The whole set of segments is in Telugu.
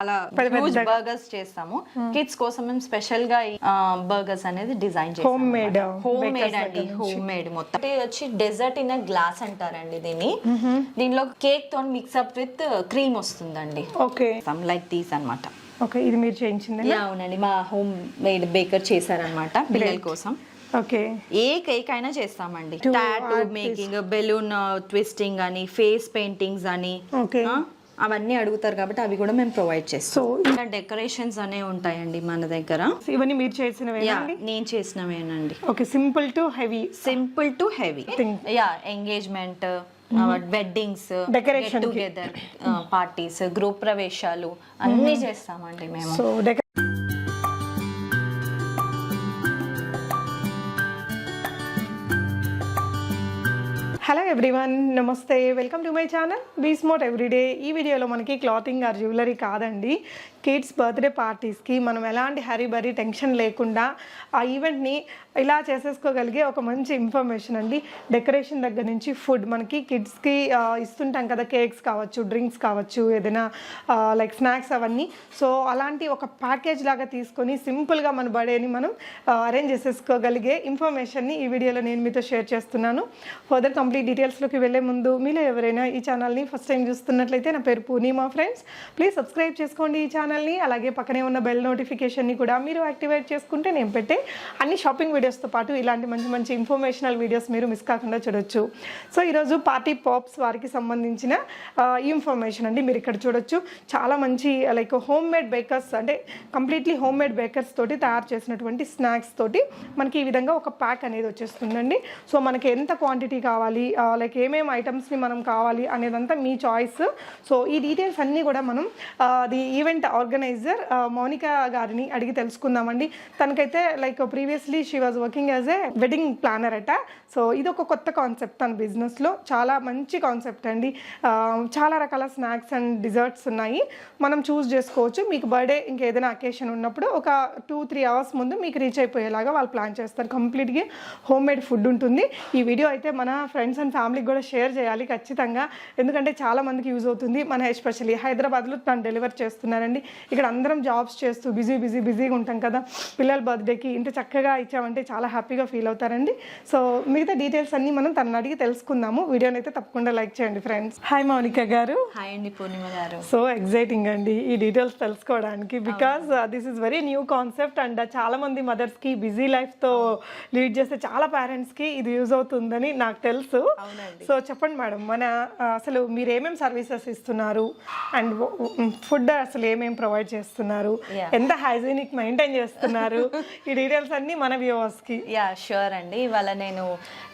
అలా హ్యూజ్ బర్గర్స్ చేస్తాము. కిడ్స్ కోసం మేము స్పెషల్ గా బర్గర్స్ అనేది డిజైన్ చేస్తాము. హోమ్ మేడ్ అండి, హోమ్ మేడ్ మొత్తం. వచ్చి డెజర్ట్ ఇన్ గ్లాస్ అంటారండి దీన్ని. దీనిలో కేక్ తో మిక్స్అప్ విత్ క్రీమ్ వస్తుందండి. ఓకే, లైక్ దీస్ అన్నమాట. ఓకే, ఇది మీరు చేయించింది? అవునండి, మా హోమ్ మేడ్ బేకర్ చేశారనమాట పిల్లల కోసం. ఓకే, ఏ కేక్ అయినా చేస్తామండి. టాటూ మేకింగ్, బెలూన్ ట్విస్టింగ్ అని, ఫేస్ పెయింటింగ్స్ అని, అవన్నీ అడుగుతారు కాబట్టి అవి కూడా మేము ప్రొవైడ్ చేస్తాం. ఇంకా డెకరేషన్స్ అనేవి ఉంటాయండి మన దగ్గర. ఇవన్నీ మీరు చేసినవే? నేను చేసినవేనండి. Okay, simple to heavy. Simple to heavy. Yeah, engagement, weddings, get together parties, గృహ ప్రవేశాలు అన్ని చేస్తామండి మేము. హలో ఎవ్రీవన్, నమస్తే, welcome to my channel be smart everyday. ఈ వీడియోలో మనకి క్లాతింగ్ ఆర్ జ్యువెలరీ కాదండి, కిడ్స్ బర్త్డే పార్టీస్కి మనం ఎలాంటి హరీబరీ టెన్షన్ లేకుండా ఆ ఈవెంట్ని ఇలా చేసేసుకోగలిగే ఒక మంచి ఇన్ఫర్మేషన్ అండి. డెకరేషన్ దగ్గర నుంచి ఫుడ్, మనకి కిడ్స్కి ఇస్తుంటాం కదా, కేక్స్ కావచ్చు, డ్రింక్స్ కావచ్చు, ఏదైనా లైక్ స్నాక్స్ అవన్నీ. సో అలాంటి ఒక ప్యాకేజ్ లాగా తీసుకొని సింపుల్గా మన బర్త్డేని మనం అరేంజ్ చేసేసుకోగలిగే ఇన్ఫర్మేషన్ని ఈ వీడియోలో నేను మీతో షేర్ చేస్తున్నాను. ఫర్దర్ కంప్లీట్ డీటెయిల్స్లోకి వెళ్ళే ముందు మీలో ఎవరైనా ఈ ఛానల్ని ఫస్ట్ టైం చూస్తున్నట్లయితే, నా పేరు పూర్ణిమా ఫ్రెండ్స్, ప్లీజ్ సబ్స్క్రైబ్ చేసుకోండి ఈ ఛానల్ని. అలాగే పక్కనే ఉన్న బెల్ నోటిఫికేషన్ని కూడా మీరు యాక్టివేట్ చేసుకుంటే నేను పెట్టే అన్ని షాపింగ్ వీడియోస్తో పాటు ఇలాంటి మంచి మంచి ఇన్ఫర్మేషనల్ వీడియోస్ మీరు మిస్ కాకుండా చూడొచ్చు. సో ఈరోజు పార్టీ పాప్స్ వారికి సంబంధించిన ఇన్ఫర్మేషన్ అండి. మీరు ఇక్కడ చూడొచ్చు, చాలా మంచి లైక్ హోమ్ మేడ్ బేకర్స్, అంటే కంప్లీట్లీ హోమ్ మేడ్ బేకర్స్ తోటి తయారు చేసినటువంటి స్నాక్స్ తోటి మనకి ఈ విధంగా ఒక ప్యాక్ అనేది వచ్చేస్తుందండి. సో మనకి ఎంత క్వాంటిటీ కావాలి, లైక్ ఏమేమి ఐటమ్స్ని మనం కావాలి అనేదంతా మీ చాయిస్. సో ఈ డీటెయిల్స్ అన్నీ కూడా మనం ది ఈవెంట్ ఆర్గనైజర్ మౌనికా గారిని అడిగి తెలుసుకుందామండి. తనకైతే like previously she was working as a wedding planner అట. సో ఇది ఒక కొత్త కాన్సెప్ట్ తన బిజినెస్లో, చాలా మంచి కాన్సెప్ట్ అండి. చాలా రకాల స్నాక్స్ అండ్ డిజర్ట్స్ ఉన్నాయి, మనం చూస్ చేసుకోవచ్చు. మీకు బర్త్డే ఇంకేదైనా అకేషన్ ఉన్నప్పుడు ఒక 2-3 అవర్స్ ముందు మీకు రీచ్ అయిపోయేలాగా వాళ్ళు ప్లాన్ చేస్తారు. కంప్లీట్గా హోమ్ మేడ్ ఫుడ్ ఉంటుంది. ఈ వీడియో అయితే మన ఫ్రెండ్స్ అండ్ ఫ్యామిలీకి కూడా షేర్ చేయాలి ఖచ్చితంగా, ఎందుకంటే చాలా మందికి యూజ్ అవుతుంది. మన ఎస్పెషల్లీ హైదరాబాద్లో తను డెలివర్ చేస్తున్నారండి. ఇక్కడ అందరం జాబ్స్ చేస్తూ బిజీగా ఉంటాం కదా, పిల్లల బర్త్డేకి ఇంత చక్కగా ఇచ్చామంటే చాలా హ్యాపీగా ఫీల్ అవుతారండి. సో మిగతా డీటెయిల్స్ అన్ని మనం తనని అడిగి తెలుసుకుందాము. వీడియోని అయితే తప్పకుండా లైక్ చేయండి ఫ్రెండ్స్. హాయ్ మౌనిక గారు. హాయ్ అండి పూర్ణిమ గారు. సో ఎక్సైటింగ్ అండి ఈ డీటెయిల్స్ తెలుసుకోవడానికి, because this is very new concept and చాలా మంది మదర్స్కి బిజీ లైఫ్తో లీడ్ చేస్తే చాలా పేరెంట్స్కి ఇది యూజ్ అవుతుందని నాకు తెలుసు. సో చెప్పండి మేడం, మన అసలు మీరు ఏమేమి సర్వీసెస్ ఇస్తున్నారు అండ్ ఫుడ్ అసలు ఏమేమి ప్రొవైడ్ చేస్తున్నారు, ఎంత హైజీనిక్ మెయింటైన్ చేస్తున్నారు, ఈ డీటెయిల్స్ అన్ని మన వ్యూవర్స్కి. యా షూర్ అండి. ఇవాళ నేను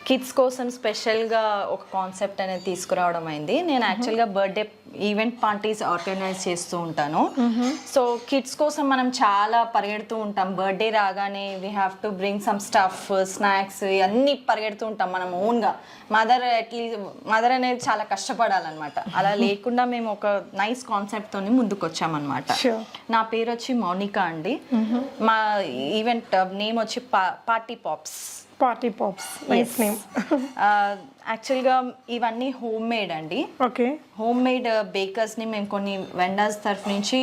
కిడ్స్ కోసం స్పెషల్గా ఒక కాన్సెప్ట్ అనేది తీసుకురావడం అయింది. నేను యాక్చువల్గా బర్త్డే ఈవెంట్ పార్టీస్ ఆర్గనైజ్ చేస్తూ ఉంటాను. సో కిడ్స్ కోసం మనం చాలా పరిగెడుతూ ఉంటాం. బర్త్డే రాగానే we have to bring some stuff, snacks, ఇవన్నీ పరిగెడుతూ ఉంటాం మనం ఓన్గా. మదర్ అనేది చాలా కష్టపడాలన్నమాట. అలా లేకుండా మేము ఒక నైస్ కాన్సెప్ట్తో ముందుకు వచ్చామన్నమాట. నా పేరు వచ్చి మౌనిక అండి. మా ఈవెంట్ నేమ్ వచ్చి party pops. Party pops, nice name. యాక్చువల్గా ఇవన్నీ హోమ్ మేడ్ అండి. ఓకే, హోమ్ మేడ్ బేకర్స్ని మేము కొన్ని వెండర్స్ తరఫు నుంచి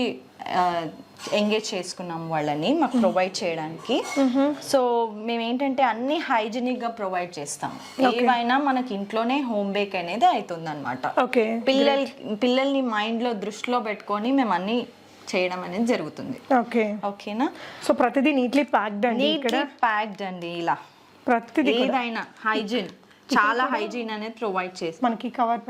ఎంగేజ్ చేసుకున్నాం వాళ్ళని మాకు ప్రొవైడ్ చేయడానికి. సో మేము ఏంటంటే అన్ని హైజీనిక్గా ప్రొవైడ్ చేస్తాం. ఏవైనా మనకి ఇంట్లోనే హోమ్ బేక్ అనేది అవుతుంది అనమాట. పిల్లల్ని మైండ్లో దృష్టిలో పెట్టుకొని మేము అన్ని చేయడం అనేది జరుగుతుంది. ఓకేనా? సో ప్రతిదీ నీట్లీ ప్యాక్డ్ అండి, నీట్లీ ప్యాక్డ్ అండి. ఇలా ప్రతిదీ ఏదైనా హైజీన్, చాలా హైజీన్ అనేది ప్రొవైడ్ చేసి మనకి కవర్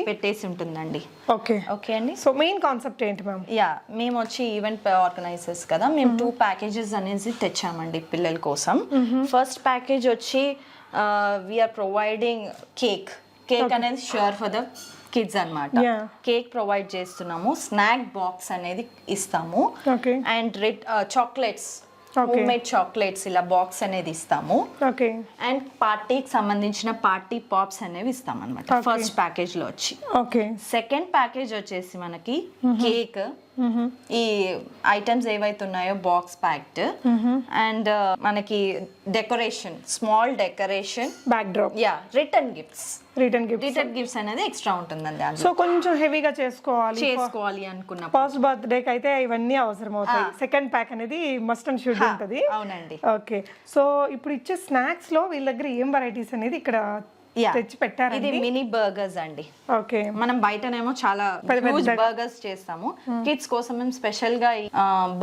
పెట్టేసి ఉంటుందండి. ఓకే అండి. సో మెయిన్ కాన్సెప్ట్ ఏంటి మ్యామ్? యా, మేము వచ్చి ఈవెంట్ ఆర్గనైజర్స్ కదా, మేము 2 ప్యాకేజెస్ అనేది తెచ్చామండి పిల్లల కోసం. ఫస్ట్ ప్యాకేజ్ వచ్చి వీఆర్ ప్రొవైడింగ్ కేక్ అనేది ష్యూర్ ఫర్ ద కిడ్స్ అన్నమాట. కేక్ ప్రొవైడ్ చేస్తున్నాము, స్నాక్ బాక్స్ అనేది ఇస్తాము, and chocolates, home made chocolates ఇలా బాక్స్ అనేది ఇస్తాము, అండ్ పార్టీకి సంబంధించిన పార్టీ పాప్స్ అనేవి ఇస్తాం అనమాట ఫస్ట్ ప్యాకేజ్ లో వచ్చి. సెకండ్ ప్యాకేజ్ వచ్చేసి మనకి కేక్, ఈ ఐటమ్స్ ఏవైతే ఉన్నాయో బాక్స్ ప్యాక్డ్ అండ్ మనకి decoration, small decoration, back drop, yeah return gifts return gifts అనేది ఎక్స్ట్రా ఉంటుందండి. సో కొంచెం హెవీగా చేసుకోవాలి అనుకున్న ఫస్ట్ బర్త్డేకి అయితే ఇవన్నీ అవసరం అవుతాయి. సెకండ్ ప్యాక్ అనేది మస్ట్ అండ్ షుడ్ ఉంటుంది. అవునండి. ఓకే, సో ఇప్పుడు ఇచ్చే స్నాక్స్ లో వీళ్ళ దగ్గర ఏం వెరైటీస్ అనేది ఇక్కడ తెచ్చి పెట్టారు? ఇది మినీ బర్గర్స్ అండి. ఓకే, మనం బయటనేమో చాలా హ్యూజ్ బర్గర్స్ చేస్తాము, కిడ్స్ కోసం మేము స్పెషల్ గా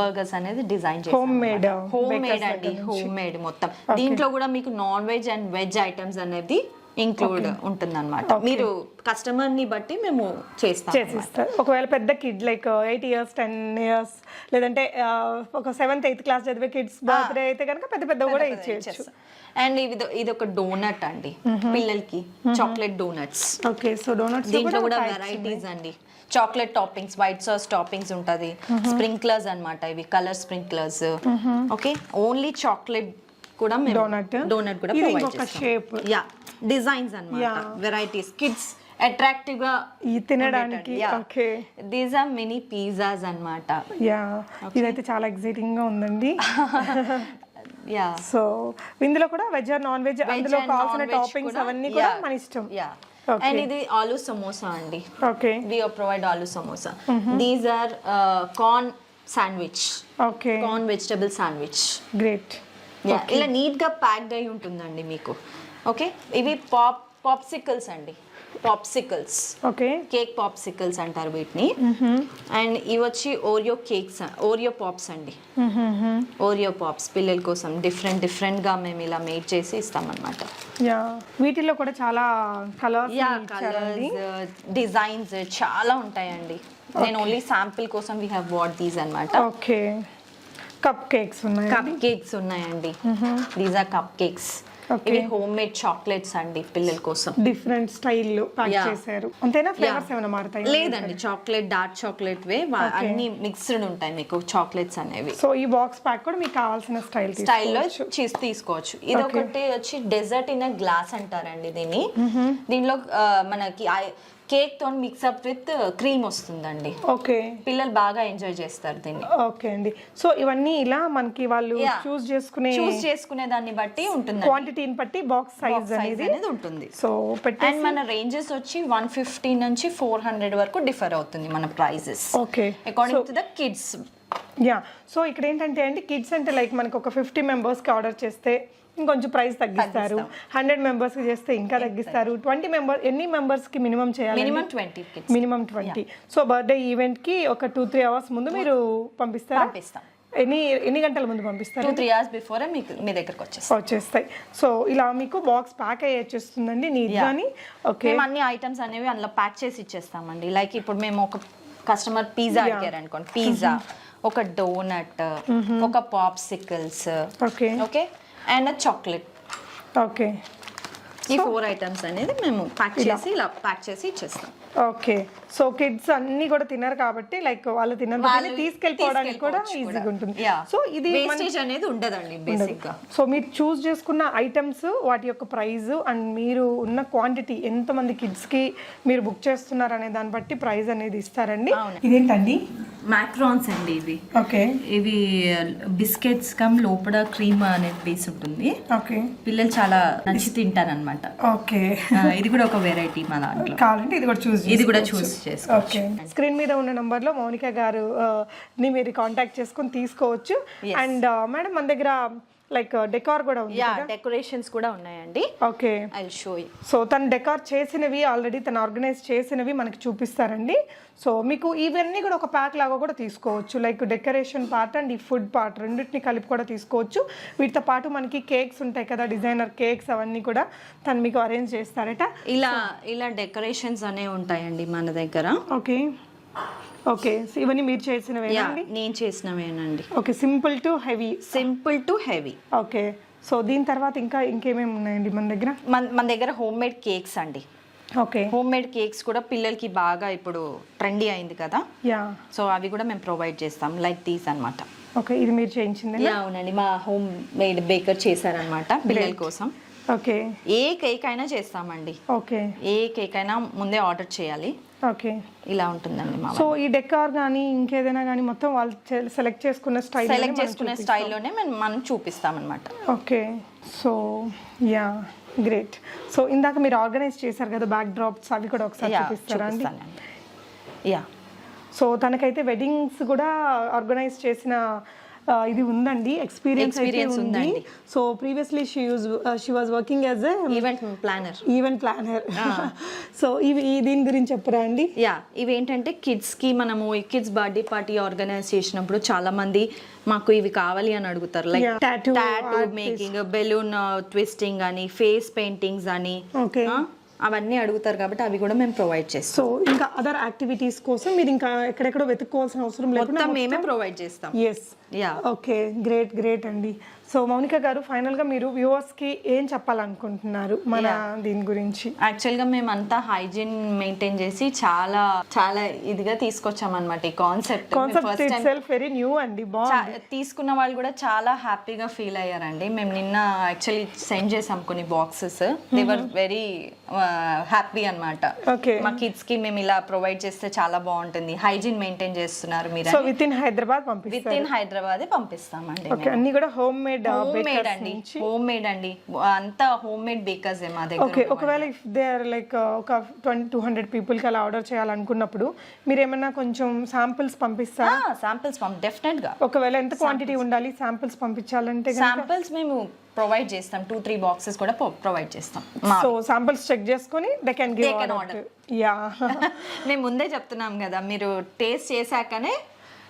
బర్గర్స్ అనేది డిజైన్ చేస్తాము. హోమ్ మేడ్ అండి, హోమ్ మేడ్ మొత్తం. దీంట్లో కూడా మీకు non veg and veg items అనేది ఇంక్లూడ్ ఉంటుంది అనమాట. మీరు కస్టమర్ ని బట్టి మేము చేసిస్తారు. ఒకవేళ పెద్ద కిడ్ లైక్ 8 years 10 years లేదంటే ఒక 7th 8th క్లాస్ చదివే కిడ్స్ బర్త్డే అయితే కనుక పెద్ద కూడా ఇచ్చేయచ్చు. అండ్ ఇది ఒక డోనట్ అండి పిల్లలకి, chocolate donuts. Okay, so donuts దీంట్లో కూడా వెరైటీస్ అండి. Chocolate toppings, white sauce toppings ఉంటది, స్ప్రింక్లర్స్ అన్నమాట, ఇవి colour sprinklers. Okay, only chocolate కూడా డోనట్ కూడా ప్రొవైడ్ చేస్తాం. యా, డిజైన్స్ అన్నమాట, వెరైటీస్, కిడ్స్ అట్రాక్టివ్ గా తినడానికి. Okay, these are mini pizzas అన్నమాట. యా, ఇదైతే చాలా ఎక్సైటింగ్ గా ఉందండి. యా, సో ఇందులో కూడా వెజ్ ఆర్ నాన్ వెజ్, అందులో కావాల్సిన టాపింగ్స్ అవన్నీ కూడా మన ఇష్టం. యా, అండ్ ఇది ఆలూ సమోసా అండి. Okay, we provide aloo samosa. These are corn sandwich. Okay, corn vegetable sandwich. Great. ఇలా నీట్ గా ప్యాక్డ్ అయి ఉంటుందండి మీకు. ఓకే, ఇవి పాప్సికల్స్ అండి, పాప్సికల్స్. ఓకే, కేక్ పాప్సికల్స్ అంటారు వీటిని. అండ్ ఇవి వచ్చి ఓరియో కేక్స్, ఓరియో పాప్స్ అండి. ఓరియో పాప్స్ పిల్లల కోసం డిఫరెంట్ గా మేము ఇలా మేడ్ చేసి ఇస్తాం అన్నమాట. యా, వీటిలో కూడా చాలా కలర్స్, డిజైన్స్ చాలా ఉంటాయండి. నేను ఓన్లీ శాంపిల్ కోసం వీ హ్యావ్ బాట్ దీస్ అన్నమాట. ఓకే, కప్ కేక్స్ ఉన్నాయండి. These are cup cakes. ఇవి హోమ్ మేడ్ చాక్లెట్స్ అండి పిల్లల కోసం. డిఫరెంట్ స్టైల్ ప్యాక్ చేశారు. అంతేనా? ఫ్లేవర్స్ ఏమైనా మారుతాయి? లేదండి, చాక్లెట్, డార్క్ చాక్లెట్ వే అన్ని మిక్స్డ్ ఉంటాయి మీకు చాక్లెట్స్ అనేవి. సో ఈ బాక్స్ ప్యాక్ కూడా మీకు కావాల్సిన స్టైల్లో తీసుకోవచ్చు. ఇది ఒకటి వచ్చి డెజర్ట్ ఇన్ గ్లాస్ అంటారండి దీన్ని. దీనిలో మనకి కేక్ తో మిక్స్అప్ విత్ క్రీమ్ వస్తుందండి. ఓకే, పిల్లలు బాగా ఎంజాయ్ చేస్తారు దీన్ని. ఓకే అండి, సో ఇవన్నీ ఇలా మనకి వాళ్ళు చూస్ చేసుకునే దాన్ని బట్టి ఉంటుంది, క్వాంటిటీని బట్టి బాక్స్ సైజ్ అనేది ఉంటుంది. సో అండ్ మన రేంజెస్ వచ్చి 150 నుంచి 400 వరకు డిఫర్ అవుతుంది మన prices. Okay, according to the kids. Yeah, so ఇక్కడ ఏంటంటే అండి, కిడ్స్ అంటే లైక్ మనకు ఒక 50 మెంబర్స్కి ఆర్డర్ చేస్తే ఇంకొంచెం ప్రైస్ తగ్గిస్తారు. 100 మెంబర్స్ కి చేస్తే ఇంకా తగ్గిస్తారు. 20 మెంబర్, ఎన్ని మెంబర్స్ కి మినిమం చేయాలి? మినిమం 20. సో బర్త్డే ఈవెంట్ కి ఒక 2-3 hours ముందు మీరు పంపిస్తారా? ఎన్ని గంటల ముందు పంపిస్తారు? 2-3 hours బిఫోర్ మీ దగ్గరకు వచ్చేస్తాయి. సో ఇలా మీకు బాక్స్ ప్యాక్ అయ్యి వచ్చేస్తుందండి నీట్ గాని. ఓకే, మేము అన్ని ఐటమ్స్ అనేవి అందులో ప్యాక్ చేసి ఇచ్చేస్తామండి. లైక్ ఇప్పుడు మేము ఒక కస్టమర్ పిజ్జా అడిగారు అనుకోండి, పిజ్జా, ఒక డోనట్, ఒక popsicles, okay, and chocolate. Okay, ఈ 4 ఐటమ్స్ అనేది మేము ఇలా ప్యాక్ చేసి ఇచ్చేస్తాం. ఓకే, సో కిడ్స్ అన్ని కూడా తినరు కాబట్టి లైక్ వాళ్ళు తినరు, తీసుకెళ్ళిపోవడానికి కూడా ఈజీగా ఉంటుంది. సో ఇది వేస్టేజ్ అనేది ఉండదండి బేసిక్ గా. సో మీరు చూస్ చేసుకున్న ఐటమ్స్, వాటి యొక్క ప్రైస్ అండ్ మీరు ఉన్న క్వాంటిటీ, ఎంత మంది కిడ్స్ కి మీరు బుక్ చేస్తున్నారు అనే దాన్ని బట్టి ప్రైస్ అనేది ఇస్తారండి. ఇదేంటండి? మాక్రాన్స్ అండి ఇవి. ఓకే, ఇవి బిస్కెట్స్ కమ్ లోపల క్రీమ్ అనేది బేస్ ఉంటుంది. ఓకే, పిల్లలు చాలా నచ్చి తింటారు అనమాట. ఓకే, ఇది కూడా ఒక వెరైటీ మా దాంట్లో. కావాలంటే ఇది కూడా చూస్ చేసుకోవచ్చు. స్క్రీన్ మీద ఉన్న నంబర్ లో మౌనిక గారు ని మీరు కాంటాక్ట్ చేసుకొని తీసుకోవచ్చు. అండ్ మేడం మన దగ్గర లైక్ డెకార్ కూడా ఉంది. డెకరేషన్స్ కూడా ఉన్నాయండి. Okay, I will show you. So తను డెకార్ చేసినవి ఆల్రెడీ తను ఆర్గనైజ్ చేసినవి మనకి చూపిస్తారండి. సో మీకు ఇవన్నీ కూడా ఒక ప్యాక్ లాగా కూడా తీసుకోవచ్చు. లైక్ డెకరేషన్ పార్ట్ అండ్ ఈ ఫుడ్ పార్ట్ రెండింటిని కలిపి కూడా తీసుకోవచ్చు. వీటితో పాటు మనకి కేక్స్ ఉంటాయి కదా, డిజైనర్ కేక్స్, అవన్నీ కూడా తను మీకు అరేంజ్ చేస్తారట. ఇలా డెకరేషన్స్ అనేవి ఉంటాయండి మన దగ్గర. ఓకే, ఓకే, ఇవన్నీ మీరు చేసినవేనండి? నేను చేసినవేనండి. Okay, simple to heavy. Okay, so దీని తర్వాత ఇంకేమేమి ఉన్నాయండి మన దగ్గర? మన దగ్గర హోమ్ మేడ్ కేక్స్ అండి. ఓకే, హోమ్ మేడ్ కేక్స్ కూడా పిల్లలకి బాగా ఇప్పుడు ట్రెండీ అయింది కదా. యా, సో అవి కూడా మేము ప్రొవైడ్ చేస్తాం, లైక్ దీస్ అన్నమాట. ఓకే, ఇది మీరు చేయించింది? అవునండి, మా హోమ్ మేడ్ బేకర్ చేశారనమాట పిల్లల కోసం. ఓకే, ఏ కేక్ అయినా చేస్తామండి. ఓకే, ఏ కేక్ అయినా ముందే ఆర్డర్ చేయాలి. ఓకే. ఇలా ఉంటుందండి మా సో ఈ డెకార్ కానీ ఇంకేదైనా కానీ మొత్తం వాళ్ళు సెలెక్ట్ చేసుకున్న స్టైల్ సెలెక్ట్ చేసుకునే స్టైల్లోనే మనం చూపిస్తాం అనమాట. Okay. So yeah great. So ఇందాక మీరు ఆర్గనైజ్ చేశారు కదా బ్యాక్ డ్రాప్స్, అవి కూడా ఒకసారి చూపిస్తారా అండి? యా. సో తనకైతే వెడ్డింగ్స్ కూడా ఆర్గనైజ్ చేసిన ఇది ఉందండి, ఎక్స్పీరియన్స్ ఉంది. So previously she was working as event planner. So దీని గురించి చెప్పరా అండి? యా, ఇవి ఏంటంటే కిడ్స్కి మనము కిడ్స్ బర్త్డే పార్టీ ఆర్గనైజ్ చేసినప్పుడు చాలా మంది మాకు ఇవి కావాలి అని అడుగుతారు. Like tattoo making, balloon twisting అని, ఫేస్ పెయింటింగ్స్ అని, అవన్నీ అడుగుతారు కాబట్టి అవి కూడా మేము ప్రొవైడ్ చేస్తాం. సో ఇంకా అదర్ యాక్టివిటీస్ కోసం మీరు ఇంకా ఎక్కడెక్కడో వెతుక్కోవాల్సిన అవసరం లేకుండా మేమే ప్రొవైడ్ చేస్తాం. ఎస్. ఓకే, గ్రేట్ అండి. సో మౌనిక గారు, ఫైనల్ గా మీరు వ్యూవర్స్ కి ఏం చెప్పాలనుకుంటున్నారు మన దీని గురించి? యాక్చువల్ గా మేము అంతా హైజీన్ మెయింటైన్ చేసి చాలా చాలా ఇదిగా తీసుకొచ్చాం అనమాట. ఈ కాన్సెప్ట్ ఇట్సెల్ఫ్ వెరీ న్యూ అండి. తీసుకున్న వాళ్ళు కూడా చాలా హ్యాపీగా ఫీల్ అయ్యారండి. మేము నిన్న యాక్చువల్లీ సెండ్ చేసాం కొన్ని boxes, they were very happy అనమాట. మా కిడ్స్ కి మేము ఇలా ప్రొవైడ్ చేస్తే చాలా బాగుంటుంది, హైజీన్ మెయింటైన్ చేస్తున్నారు మీరు. సో విత్ ఇన్ హైదరాబాద్ పంపిస్తామండి. అన్ని కూడా హోమ్ మేడ్ అండి, అంతా హోమ్ మేడ్ బేకర్స్ మా దగ్గర. ఓకే. ఒకవేళ ఇఫ్ దే ఆర్ లైక్ ఒక 200 పీపుల్ కి అలా ఆర్డర్ చేయాలనుకున్నప్పుడు మీరు ఏమన్నా కొంచెం శాంపిల్స్ పంపిస్తారా? శాంపిల్స్ డెఫినెట్ గా. ఒకవేళ ఎంత క్వాంటిటీ ఉండాలి శాంపిల్స్ పంపించాలంటే? శాంపిల్స్ మేము ప్రొవైడ్ చేస్తాం, 2-3 బాక్సెస్ కూడా ప్రొవైడ్ చేస్తాం. సో శాంపిల్స్ చెక్ చేసుకొని they can give order. Yeah. నేను ముందే చెప్తున్నాం కదా, మీరు taste చేశాకనే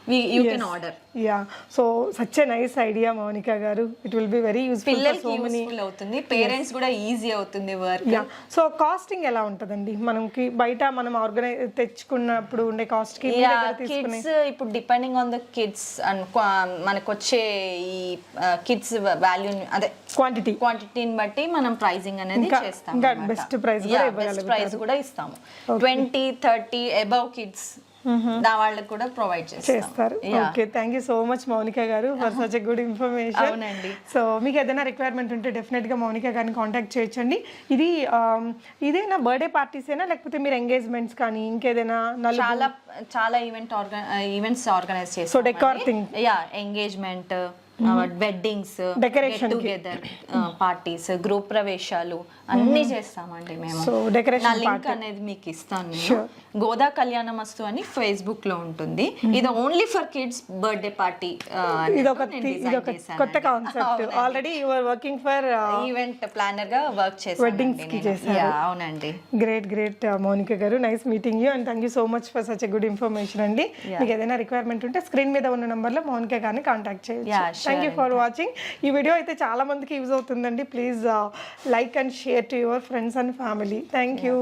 you can order. Yeah, so such a nice idea Monica garu. It will be very useful for so many. Useful అవుతుంది, పేరెంట్స్ కూడా ఈజీ అవుతుంది వర్క్. యా. సో కాస్టింగ్ ఎలా ఉంటదండి మనకి బయట మనం ఆర్గనైజ్ తెచ్చుకున్నప్పుడు ఉండే కాస్ట్ కి? కిడ్స్ ఇప్పుడు depending on the kids and మనకు వచ్చే ఈ కిడ్స్ వాల్యూ అదే క్వాంటిటీని బట్టి మనం ప్రైజింగ్ అనేది చేస్తాం. బెస్ట్ ప్రైస్ కూడా ఇస్తాము. 20-30 అబవ్ కిడ్స్ వాళ్ళకి కూడా ప్రొవైడ్ చేస్తారు. Okay, thank you so much Mounika గారు for such a good information. అవునండి. సో మీకు ఏదైనా రిక్వైర్మెంట్ ఉంటే డెఫినెట్ గా మౌనిక గారిని కాంటాక్ట్ చేయొచ్చండి. ఇదేనా బర్త్డే పార్టీస్ అయినా లేకపోతే మీరు ఎంగేజ్మెంట్స్ కానీ ఇంకేదైనా? చాలా ఈవెంట్స్ ఆర్గనైజ్ చేస్తాం. So decor thing, engagement, weddings, decoration, together parties, గృహ ప్రవేశాలు అన్ని చేస్తామండి మేము. సో డెకరేషన్ లింక్ అనేది మీకు ఇస్తాను నేను. గోదా కళ్యాణమస్తు అని ఫేస్బుక్ లో ఉంటుంది. ఇది only for kids birthday party. ఇది ఒక కొత్త concept. Already you are working for event planner గా వర్క్ చేస్తాను. వెడ్డింగ్స్ కి చేశారు. అవునండి. గ్రేట్ మౌనిక గారు, nice meeting you and thank you so much for such a good information అండి. మీకు ఏదైనా రిక్వైర్మెంట్ ఉంటే స్క్రీన్ మీద ఉన్న నంబర్ లో మౌనిక గారిని కాంటాక్ట్ చేయొచ్చు. Thank you for watching. ఈ వీడియో అయితే చాలా మందికి యూజ్ అవుతుందండి. Please like and share to your friends and family. Thank you.